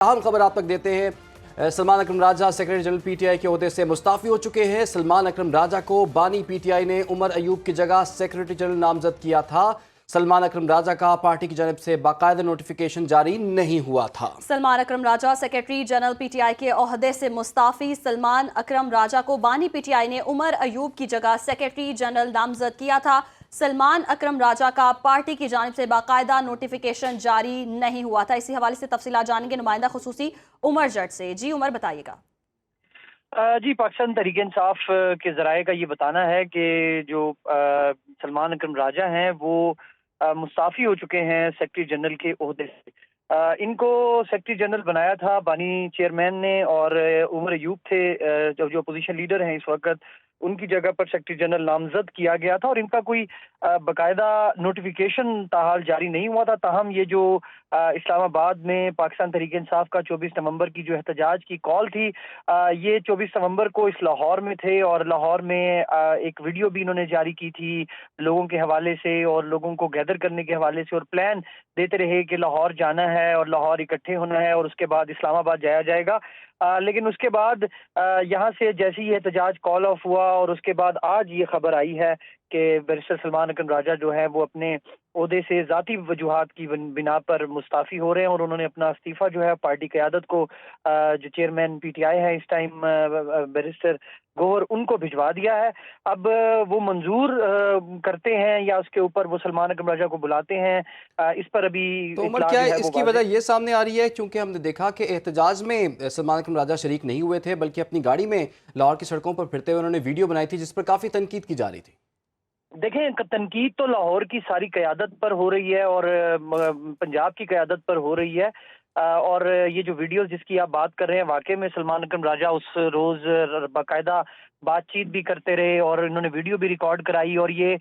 اہم خبر آپ تک دیتے ہیں۔ Salman Akram Raja secretary general P T I کے عہدے سے مستعفی ہو چکے ہیں۔ سلمان اکرم راجہ کو بانی پی ٹی آئی نے عمر ایوب کی جگہ سیکرٹری جنرل نامزد کیا تھا۔ سلمان اکرم راجہ کا پارٹی کی جانب سے باقاعدہ نوٹیفیکیشن جاری نہیں ہوا تھا۔ Salman Akram Raja secretary general P T I کے عہدے سے مستعفی۔ سلمان اکرم راجہ کو بانی پی ٹی آئی نے عمر ایوب کی جگہ سیکرٹری جنرل نامزد کیا تھا۔ سلمان اکرم راجہ کا پارٹی کی جانب سے باقاعدہ نوٹیفیکیشن جاری نہیں ہوا تھا۔ اسی حوالے سے تفصیلات جانیں گے نمائندہ خصوصی عمر جٹ سے۔ جی عمر بتائیے گا۔ جی پاکستان تحریک انصاف کے ذرائع کا یہ بتانا ہے کہ جو سلمان اکرم راجہ ہیں وہ مستعفی ہو چکے ہیں سیکرٹری جنرل کے عہدے سے۔ ان کو سیکرٹری جنرل بنایا تھا بانی چیئرمین نے، اور عمر ایوب تھے جو اپوزیشن لیڈر ہیں اس وقت، ان کی جگہ پر سیکرٹری جنرل نامزد کیا گیا تھا، اور ان کا کوئی باقاعدہ نوٹیفیکیشن تاحال جاری نہیں ہوا تھا۔ تاہم یہ جو اسلام آباد میں پاکستان تحریک انصاف کا 24 نومبر کی جو احتجاج کی کال تھی، یہ 24 نومبر کو اس لاہور میں تھے، اور لاہور میں ایک ویڈیو بھی انہوں نے جاری کی تھی لوگوں کے حوالے سے اور لوگوں کو گیدر کرنے کے حوالے سے، اور پلان دیتے رہے کہ لاہور جانا ہے اور لاہور اکٹھے ہونا ہے اور اس کے بعد اسلام آباد جایا جائے گا۔ لیکن اس کے بعد یہاں سے جیسے یہ احتجاج کال آف ہوا، اور اس کے بعد آج یہ خبر آئی ہے کہ بیرسٹر سلمان اکرم راجہ جو ہے وہ اپنے عہدے سے ذاتی وجوہات کی بنا پر مستعفی ہو رہے ہیں، اور انہوں نے اپنا استعفیٰ جو ہے پارٹی قیادت کو، جو چیئرمین پی ٹی آئی ہے اس ٹائم بیرسٹر گوہر، ان کو بھجوا دیا ہے۔ اب وہ منظور کرتے ہیں یا اس کے اوپر وہ سلمان اکرم راجہ کو بلاتے ہیں، اس پر ابھی تو عمر کیا اس کی وجہ یہ سامنے آ رہی ہے، چونکہ ہم نے دیکھا کہ احتجاج میں سلمان اکرم راجہ شریک نہیں ہوئے تھے، بلکہ اپنی گاڑی میں لاہور کی سڑکوں پر پھرتے ہوئے انہوں نے ویڈیو بنائی تھی جس پر کافی تنقید کی جا رہی تھی۔ دیکھیں، تنقید تو لاہور کی ساری قیادت پر ہو رہی ہے اور پنجاب کی قیادت پر ہو رہی ہے، اور یہ جو ویڈیوز جس کی آپ بات کر رہے ہیں، واقعی میں سلمان اکرم راجہ اس روز باقاعدہ بات چیت بھی کرتے رہے اور انہوں نے ویڈیو بھی ریکارڈ کرائی، اور یہ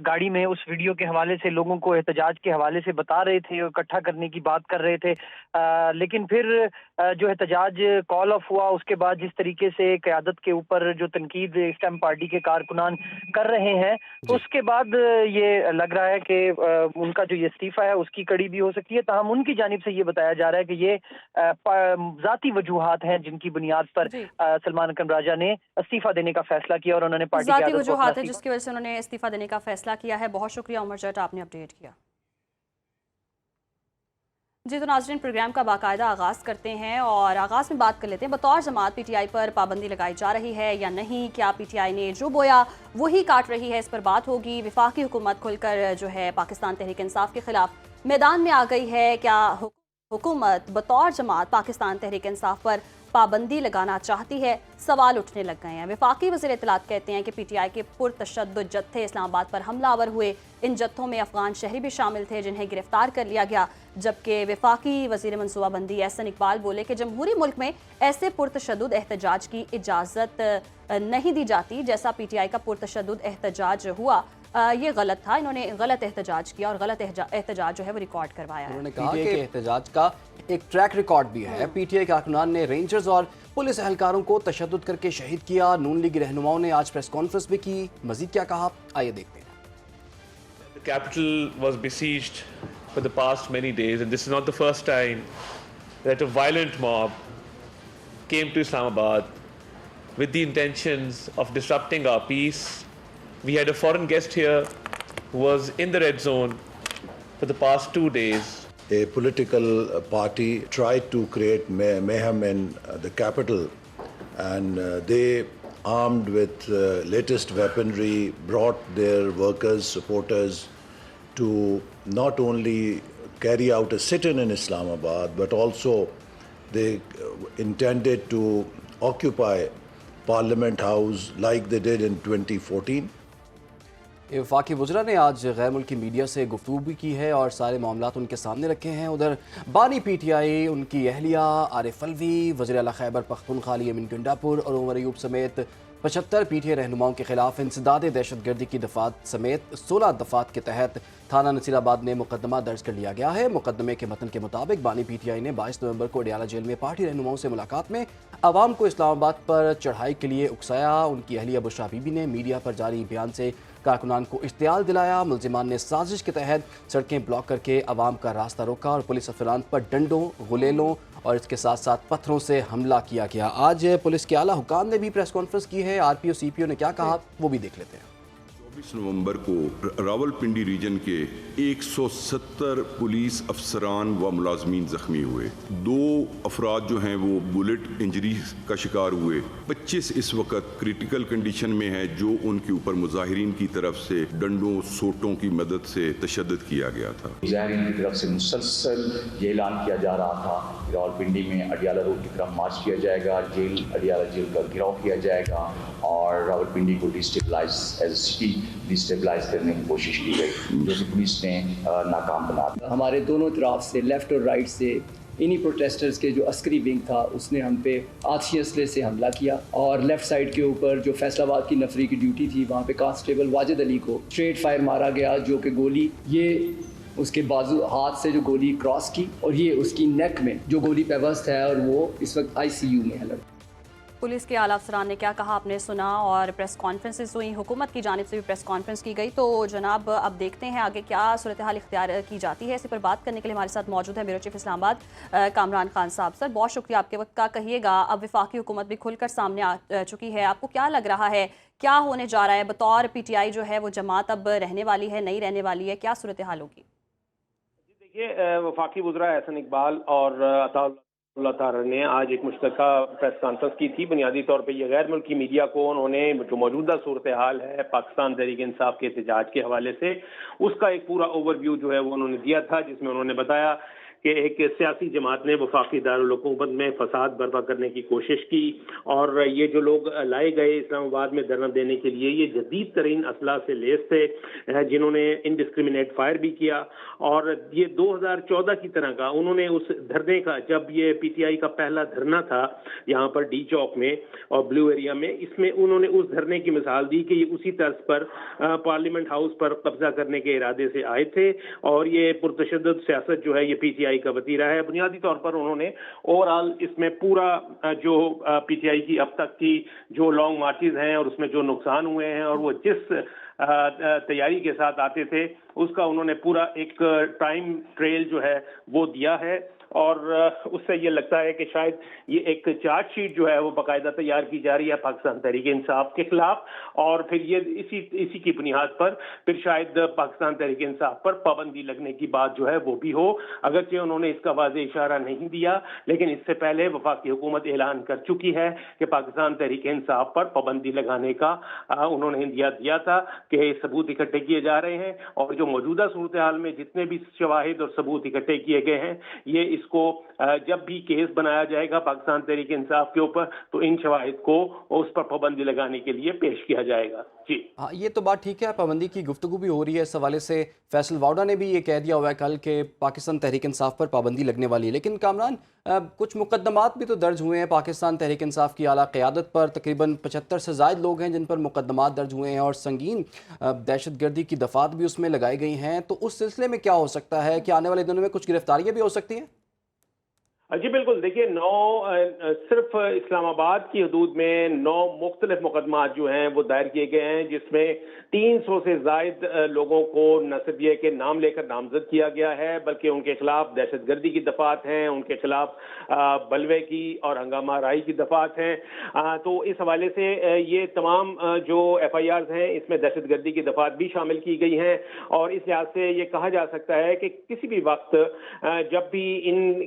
گاڑی میں اس ویڈیو کے حوالے سے لوگوں کو احتجاج کے حوالے سے بتا رہے تھے، اکٹھا کرنے کی بات کر رہے تھے۔ لیکن پھر جو احتجاج کال آف ہوا، اس کے بعد جس طریقے سے قیادت کے اوپر جو تنقید اس ٹائم پارٹی کے کارکنان کر رہے ہیں، تو اس کے بعد یہ لگ رہا ہے کہ ان کا جو یہ استعفیٰ ہے اس کی کڑی بھی ہو سکتی ہے۔ تاہم ان کی جانب سے یہ بتایا جا رہا ہے کہ یہ ذاتی وجوہات ہیں جن کی بنیاد پر سلمان اکرم راجہ نے استعفیٰ دینے کا فیصلہ کیا، اور انہوں نے پارٹی ذاتی وجوہات ہے جس کی وجہ سے انہوں نے استعفیٰ دینے کا فیصلہ کیا ہے۔ بہت شکریہ عمر جٹ، آپ نے اپڈیٹ کیا۔ جی تو ناظرین، پروگرام کا باقاعدہ آغاز کرتے ہیں اور آغاز میں بات کر لیتے ہیں بطور جماعت پی ٹی آئی پر پابندی لگائی جا رہی ہے یا نہیں، کیا پی ٹی آئی نے جو بویا وہی کاٹ رہی ہے، اس پر بات ہوگی۔ وفاقی حکومت کھل کر جو ہے پاکستان تحریک انصاف کے خلاف میدان میں آ گئی ہے۔ کیا حکومت بطور جماعت پاکستان تحریک انصاف پر پابندی لگانا چاہتی ہے؟ سوال اٹھنے لگ گئے ہیں۔ وفاقی وزیر اطلاعات کہتے ہیں کہ پی ٹی آئی کے پرتشدد جتھے اسلام آباد پر حملہ آور ہوئے، ان جتھوں میں افغان شہری بھی شامل تھے جنہیں گرفتار کر لیا گیا، جبکہ وفاقی وزیر منصوبہ بندی احسن اقبال بولے کہ جمہوری ملک میں ایسے پرتشدد احتجاج کی اجازت نہیں دی جاتی جیسا پی ٹی آئی کا پرتشدد احتجاج ہوا، یہ غلط تھا، انہوں نے غلط احتجاج کیا اور غلط احتجاج جو ہے وہ ریکارڈ کروایا ہے۔ انہوں نے کہا کہ احتجاج کا ایک ٹریک ریکارڈ بھی ہے۔ پی ٹی آئی کارکنان نے رینجرز اور پولیس اہلکاروں کو تشدد کر کے شہید کیا۔ نون لیگ رہنماؤں نے آج پریس کانفرنس بھی کی، مزید کیا کہا آئیے دیکھتے ہیں۔ The capital was besieged for the past many days, and this is not the first time that a violent mob came to Islamabad with the intentions of disrupting our peace. We had a foreign guest here who was in the red zone for the past 2 days. A political party tried to create mayhem in the capital, and they, armed with latest weaponry, brought their workers, supporters to not only carry out a sit-in in Islamabad, but also they intended to occupy Parliament House like they did in 2014. وفاقی وزراء نے آج غیر ملکی media سے گفتگو بھی کی ہے اور سارے معاملات ان کے سامنے رکھے ہیں۔ ادھر بانی پی ٹی آئی، ان کی اہلیہ عارف الوی، وزیر اعلیٰ خیبر پختونخوا علی امین گنڈاپور اور عمر ایوب سمیت 75 پی ٹی آئی رہنماؤں کے خلاف انسداد دہشت گردی کی دفعات سمیت 16 دفعات کے تحت تھانہ نصیر آباد میں مقدمہ درج کر لیا گیا ہے۔ مقدمے کے متن کے مطابق بانی پی ٹی آئی نے 22 نومبر کو اڈیالہ جیل میں پارٹی رہنماؤں سے ملاقات میں عوام کو اسلام آباد پر چڑھائی کے لیے اکسایا۔ ان کی اہلیہ بشرا بی بی نے میڈیا پر جاری بیان سے کارکنان کو اشتعال دلایا۔ ملزمان نے سازش کے تحت سڑکیں بلاک کر کے عوام کا راستہ روکا اور پولیس افسران پر ڈنڈوں، غلیلوں اور اس کے ساتھ ساتھ پتھروں سے حملہ کیا گیا۔ آج پولیس کے اعلیٰ حکام نے بھی پریس کانفرنس کی ہے۔ آر پی او سی پی او نے کیا کہا وہ بھی دیکھ لیتے ہیں۔ 24 نومبر کو راولپنڈی ریجن کے 170 پولیس افسران و ملازمین زخمی ہوئے۔ 2 افراد جو ہیں وہ بلٹ انجری کا شکار ہوئے۔ 25 اس وقت کریٹیکل کنڈیشن میں ہیں جو ان کے اوپر مظاہرین کی طرف سے ڈنڈوں سوٹوں کی مدد سے تشدد کیا گیا تھا۔ مظاہرین کی طرف سے مسلسل یہ اعلان کیا جا رہا تھا کہ راولپنڈی میں اڈیالہ روڈ کی طرف مارچ کیا جائے گا، اڈیالہ جیل کا گھیراؤ کیا جائے گا اور راولپنڈی کو destabilise as a city destabilise کرنے کی کوشش کی گئی، جو کہ پولیس نے ناکام بنا دیا۔ ہمارے دونوں طرف سے لیفٹ اور رائٹ سے انہی پروٹیسٹرز کے جو عسکری ونگ تھا اس نے ہم پہ آتشی اسلحے سے حملہ کیا اور لیفٹ سائڈ کے اوپر جو فیصل آباد کی نفری کی ڈیوٹی تھی وہاں پہ کانسٹیبل واجد علی کو اسٹریٹ فائر مارا گیا، جو کہ گولی یہ اس کے بازو ہاتھ سے جو گولی کراس کی اور یہ اس کی نیک میں جو گولی پیوست ہے اور وہ اس وقت ICU میں ہے۔ پولیس کے اعلیٰ افسران نے کیا کہا آپ نے سنا اور پریس کانفرنسز ہوئی، حکومت کی جانب سے بھی پریس کانفرنس کی گئی۔ تو جناب اب دیکھتے ہیں آگے کیا صورتحال اختیار کی جاتی ہے۔ اسی پر بات کرنے کے لیے ہمارے ساتھ موجود ہے بیورو چیف اسلام آباد کامران خان صاحب۔ سر بہت شکریہ آپ کے وقت کا۔ کہیے گا اب وفاقی حکومت بھی کھل کر سامنے آ چکی ہے، آپ کو کیا لگ رہا ہے کیا ہونے جا رہا ہے؟ بطور PTI جو ہے وہ جماعت اب رہنے والی ہے، نہیں رہنے والی ہے، کیا صورتحال ہوگی؟ دیکھیے وفاقی وزراء احسن اقبال اور عطا اللہ طاہر نے آج ایک مشترکہ پریس کانفرنس کی تھی۔ بنیادی طور پہ یہ غیر ملکی میڈیا کو انہوں نے جو موجودہ صورتحال ہے پاکستان تحریک انصاف کے احتجاج کے حوالے سے اس کا ایک پورا اوور ویو جو ہے وہ انہوں نے دیا تھا، جس میں انہوں نے بتایا کہ ایک سیاسی جماعت نے وفاقی دارالحکومت میں فساد برپا کرنے کی کوشش کی اور یہ جو لوگ لائے گئے اسلام آباد میں دھرنا دینے کے لیے یہ جدید ترین اسلحہ سے لیس تھے، جنہوں نے انڈسکریمنیٹ فائر بھی کیا اور یہ 2014 کی طرح کا انہوں نے اس دھرنے کا، جب یہ PTI کا پہلا دھرنا تھا یہاں پر ڈی چوک میں اور بلو ایریا میں، اس میں انہوں نے اس دھرنے کی مثال دی کہ یہ اسی طرز پر پارلیمنٹ ہاؤس پر قبضہ کرنے کے ارادے سے آئے تھے اور یہ پرتشدد سیاست جو ہے یہ PTI کا وتیرہ ہے۔ بنیادی طور پر انہوں نے اوور آل اس میں پورا جو PTI کی اب تک کی جو لانگ مارچز ہیں اور اس میں جو نقصان ہوئے ہیں اور وہ جس تیاری کے ساتھ آتے تھے اس کا انہوں نے پورا ایک ٹائم ٹریل جو ہے وہ دیا ہے اور اس سے یہ لگتا ہے کہ شاید یہ ایک چارج شیٹ جو ہے وہ باقاعدہ تیار کی جا رہی ہے پاکستان تحریک انصاف کے خلاف اور پھر یہ اسی کی بنیاد پر پھر شاید پاکستان تحریک انصاف پر پابندی لگنے کی بات جو ہے وہ بھی ہو، اگرچہ انہوں نے اس کا واضح اشارہ نہیں دیا لیکن اس سے پہلے وفاقی حکومت اعلان کر چکی ہے کہ پاکستان تحریک انصاف پر پابندی لگانے کا انہوں نے اندیا دیا تھا کہ ثبوت اکٹھے کیے جا رہے ہیں اور جو موجودہ صورتحال میں جتنے بھی شواہد اور ثبوت اکٹھے کیے گئے ہیں یہ اس کو جب بھی کیس بنایا جائے گا پاکستان تحریک انصاف کے اوپر تو ان شواہد کو اس پر پابندی لگانے کے لیے پیش کیا جائے گا۔ جی ہاں یہ تو بات ٹھیک ہے، پابندی کی گفتگو بھی ہو رہی ہے، اس حوالے سے فیصل واؤڈا نے بھی یہ کہہ دیا ہوا ہے کل کہ پاکستان تحریک انصاف پر پابندی لگنے والی ہے، لیکن کامران کچھ مقدمات بھی تو درج ہوئے ہیں پاکستان تحریک انصاف کی اعلیٰ قیادت پر، تقریباً 75 سے زائد لوگ ہیں جن پر مقدمات درج ہوئے ہیں اور سنگین دہشت گردی کی دفعات بھی اس میں لگائی گئی ہیں، تو اس سلسلے میں کیا ہو سکتا ہے کہ آنے والے دنوں میں کچھ گرفتاریاں بھی ہو سکتی ہیں؟ جی بالکل، دیکھیے صرف اسلام آباد کی حدود میں 9 مختلف مقدمات جو ہیں وہ دائر کیے گئے ہیں جس میں 300 سے زائد لوگوں کو نہ صرف یہ کہ نام لے کر نامزد کیا گیا ہے بلکہ ان کے خلاف دہشت گردی کی دفعات ہیں، ان کے خلاف بلوے کی اور ہنگامہ آرائی کی دفعات ہیں، تو اس حوالے سے یہ تمام جو FIRs ہیں اس میں دہشت گردی کی دفعات بھی شامل کی گئی ہیں اور اس لحاظ سے یہ کہا جا سکتا ہے کہ کسی بھی وقت جب بھی ان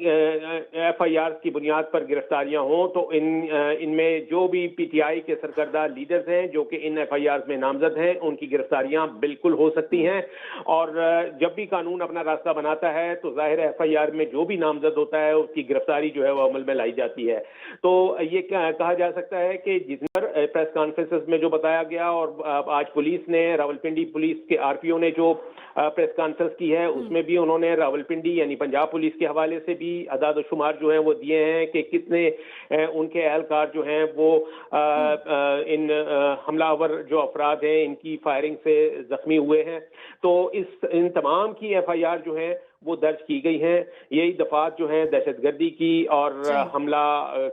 FIRs کی بنیاد پر گرفتاریاں ہوں تو ان میں جو بھی PTI کے سرکردہ لیڈرز ہیں جو کہ ان FIRs میں نامزد ہیں ان کی گرفتاریاں بالکل ہو سکتی ہیں اور جب بھی قانون اپنا راستہ بناتا ہے تو ظاہر ہے FIR میں جو بھی نامزد ہوتا ہے اس کی گرفتاری جو ہے وہ عمل میں لائی جاتی ہے۔ تو یہ کہا جا سکتا ہے کہ جس پر پریس کانفرنسز میں جو بتایا گیا اور آج پولیس نے راولپنڈی پولیس کے RPO نے جو پریس کانفرنس کی ہے اس میں بھی انہوں نے راولپنڈی یعنی پنجاب پولیس کے حوالے سے بھی اعداد و شمار جو ہیں وہ دیے ہیں کہ کتنے ان کے اہلکار جو ہیں وہ ان حملہ آور جو افراد ہیں ان کی فائرنگ سے زخمی ہوئے ہیں، تو ان تمام کی FIR جو ہیں وہ درج کی گئی ہیں. یہی دفعات جو ہیں دہشت گردی کی اور حملہ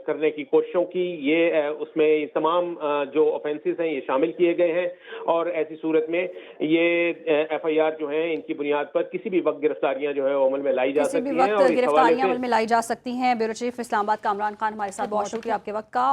کرنے کی کوششوں کی، یہ اس میں تمام جو آفینسز ہیں یہ شامل کیے گئے ہیں، اور ایسی صورت میں یہ ایف آئی آر جو ہیں ان کی بنیاد پر کسی بھی وقت گرفتاریاں جو ہے وہ عمل میں لائی جا سکتی ہیں. کسی بھی وقت گرفتاریاں عمل میں لائی جا سکتی ہیں. بیورو چیف اسلام آباد کامران خان ہمارے ساتھ، بہت شکریہ آپ کے وقت کا.